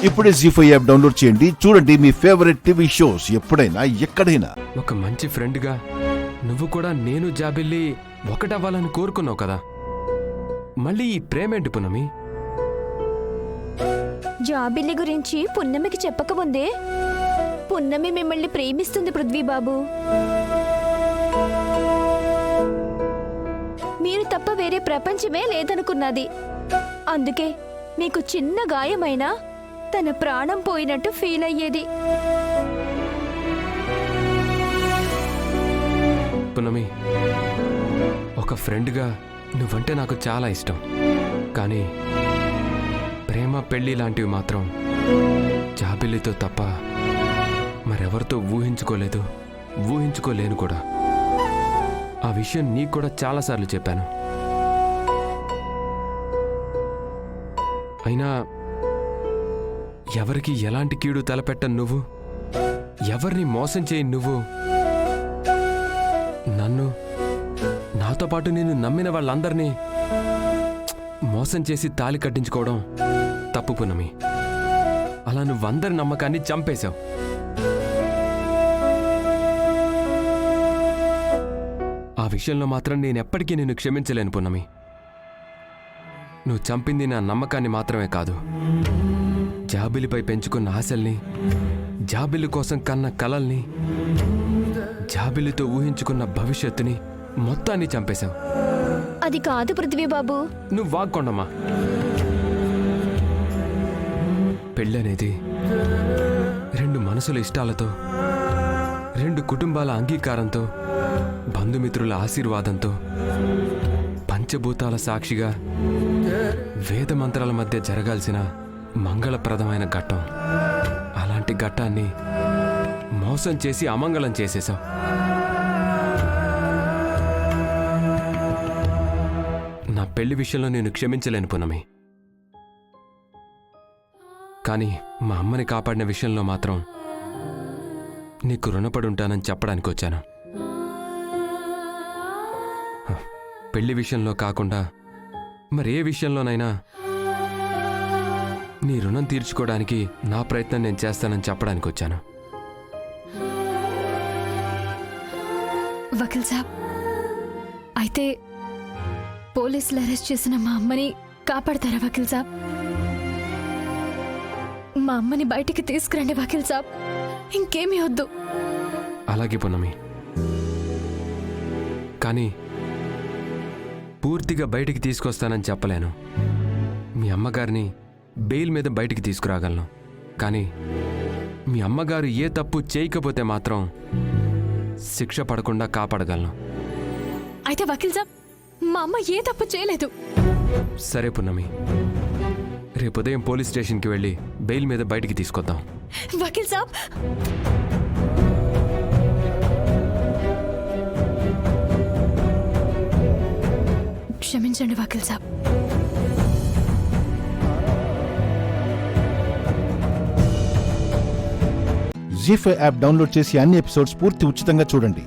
ఇప్పుడే జీ5 app download చేయండి. చూడండి మీ ఫేవరెట్ టీవీ షోస్ ఎప్పుడైనా ఎక్కడైనా. ఒక మంచి ఫ్రెండ్గా నువ్వు కూడా నేను జాబిల్లి ఒకటవ్వాలని కోరుకున్నావు కదా, మళ్ళీ ఈ ప్రేమేంటి పున్నమి? జాబిల్లి గురించి పున్నమికి చెప్పకముందే పున్నమి మిమ్మల్ని ప్రేమిస్తుంది పృథ్వీబాబు. మీరు తప్ప వేరే ప్రపంచమే లేదనుకున్నది. అందుకే మీకు చిన్న గాయమైనా తన ప్రాణం పోయినట్టు ఫీల్ అయ్యేది. పున్నమి, ఒక ఫ్రెండ్గా నువ్వంటే నాకు చాలా ఇష్టం. కానీ ప్రేమ పెళ్ళి లాంటివి మాత్రం జాబిల్లితో తప్ప మరెవరితో ఊహించుకోలేను కూడా. ఆ విషయం నీకు కూడా చాలాసార్లు చెప్పాను. అయినా ఎవరికి ఎలాంటి కీడు తలపెట్టను నువ్వు, ఎవరిని మోసం చేయను నువ్వు. నన్ను, నాతో పాటు నేను నమ్మిన వాళ్ళందరినీ మోసం చేసి తాళి కట్టించుకోవడం తప్పు పున్నమి. అలా నువ్వందరి నమ్మకాన్ని చంపేశావు. ఆ విషయంలో మాత్రం నేనెప్పటికీ నిన్ను క్షమించలేను పున్నమి. నువ్వు చంపింది నా నమ్మకాన్ని మాత్రమే కాదు, జాబిలిపై పెంచుకున్న ఆశల్ని, జాబిలి కోసం కన్న కలల్ని, జాబిలితో ఊహించుకున్న భవిష్యత్తుని మొత్తాన్ని చంపేశావు. అది కాదు పృథ్వీబాబు. నువ్వు వాక్కొండమ్మా. పెళ్ళనేది రెండు మనసుల ఇష్టాలతో, రెండు కుటుంబాల అంగీకారంతో, బంధుమిత్రుల ఆశీర్వాదంతో, పంచభూతాల సాక్షిగా వేదమంత్రాల మధ్య జరగాల్సిన మంగళప్రదమైన ఘట్టం. అలాంటి ఘట్టాన్ని మోసం చేసి అమంగళం చేసేశావు. నా పెళ్లి విషయంలో నేను క్షమించలేను పున్నమి. కానీ మా అమ్మని కాపాడిన విషయంలో మాత్రం నీకు రుణపడి ఉంటానని చెప్పడానికి వచ్చాను. పెళ్లి విషయంలో కాకుండా మరే విషయంలోనైనా నీ రుణం తీర్చుకోవడానికి నా ప్రయత్నం నేను చేస్తానని చెప్పడానికి వచ్చాను. వకీల్ సాబ్, అయితే పోలీసులు అరెస్ట్ చేసిన మా అమ్మని కాపాడతారా వకీల్ సాబ్? మా అమ్మని బయటికి తీసుకురండి వకీల్ సాబ్, ఇంకేమీ వద్దు. అలాగే పున్నమి, కానీ పూర్తిగా బయటికి తీసుకొస్తానని చెప్పలేను. మీ అమ్మగారిని బెయిల్ మీద బయటికి తీసుకురాగలను, కానీ మీ అమ్మగారు ఏ తప్పు చేయకపోతే మాత్రం శిక్ష పడకుండా కాపాడగలను. అయితే వకీల్ సాబ్, మా అమ్మ ఏ తప్పు చేయలేదు. సరే పున్నమి, రేపు ఉదయం పోలీస్ స్టేషన్కి వెళ్ళి బెయిల్ మీద బయటికి తీసుకొద్దాం. వకీల్ సాబ్, క్షమించండి వకీల్ సాబ్. జీ5 యాప్ డౌన్లోడ్ చేసి అన్ని ఎపిసోడ్స్ పూర్తి ఉచితంగా చూడండి.